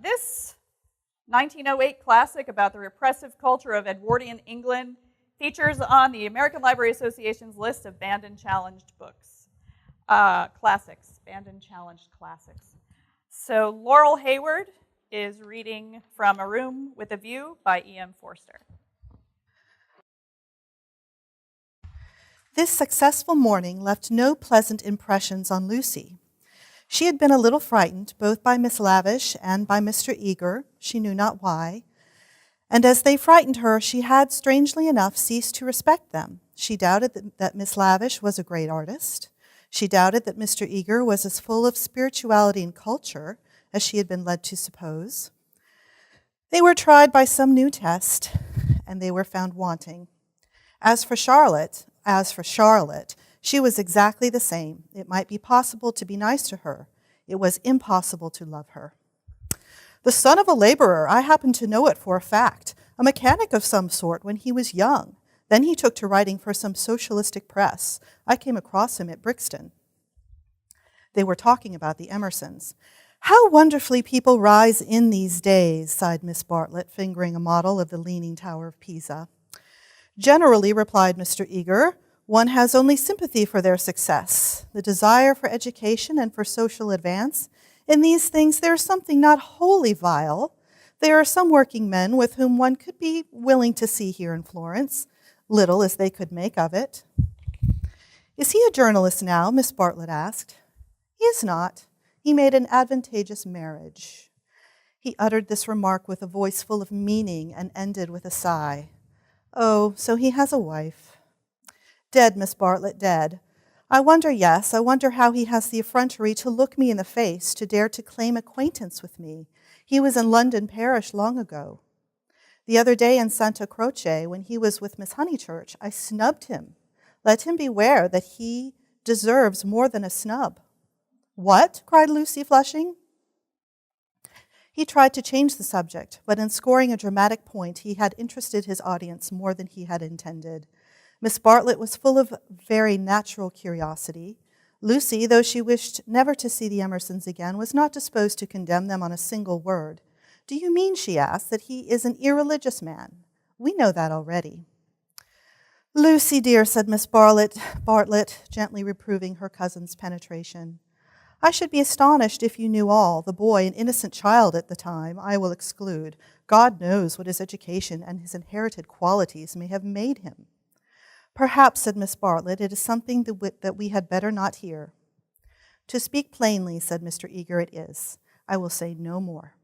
This 1908 classic about the repressive culture of Edwardian England features on the American Library Association's list of banned and challenged books. Classics, banned and challenged classics. So Laurel Hayward is reading from A Room with a View by E.M. Forster. This successful morning left no pleasant impressions on Lucy. She had been a little frightened, both by Miss Lavish and by Mr. Eager, she knew not why, and as they frightened her, she had, strangely enough, ceased to respect them. She doubted that Miss Lavish was a great artist. She doubted that Mr. Eager was as full of spirituality and culture as she had been led to suppose. They were tried by some new test, and they were found wanting. As for Charlotte, she was exactly the same. It might be possible to be nice to her. It was impossible to love her. The son of a laborer, I happen to know it for a fact, a mechanic of some sort when he was young. Then he took to writing for some socialistic press. I came across him at Brixton. They were talking about the Emersons. How wonderfully people rise in these days, sighed Miss Bartlett, fingering a model of the Leaning Tower of Pisa. Generally, replied Mr. Eager, one has only sympathy for their success, the desire for education and for social advance. In these things there is something not wholly vile. There are some working men with whom one could be willing to see here in Florence, little as they could make of it. Is he a journalist now? Miss Bartlett asked. He is not. He made an advantageous marriage. He uttered this remark with a voice full of meaning and ended with a sigh. Oh, so he has a wife. Dead, Miss Bartlett, dead. I wonder how he has the effrontery to look me in the face, to dare to claim acquaintance with me. He was in London parish long ago. The other day in Santa Croce, when he was with Miss Honeychurch, I snubbed him. Let him beware that he deserves more than a snub. What? Cried Lucy, flushing. He tried to change the subject, but in scoring a dramatic point, he had interested his audience more than he had intended. Miss Bartlett was full of very natural curiosity. Lucy, though she wished never to see the Emersons again, was not disposed to condemn them on a single word. Do you mean, she asked, that he is an irreligious man? We know that already. Lucy, dear, said Miss Bartlett, gently reproving her cousin's penetration. I should be astonished if you knew all. The boy, an innocent child at the time, I will exclude. God knows what his education and his inherited qualities may have made him. Perhaps, said Miss Bartlett, it is something that we had better not hear. To speak plainly, said Mr. Eager, it is. I will say no more.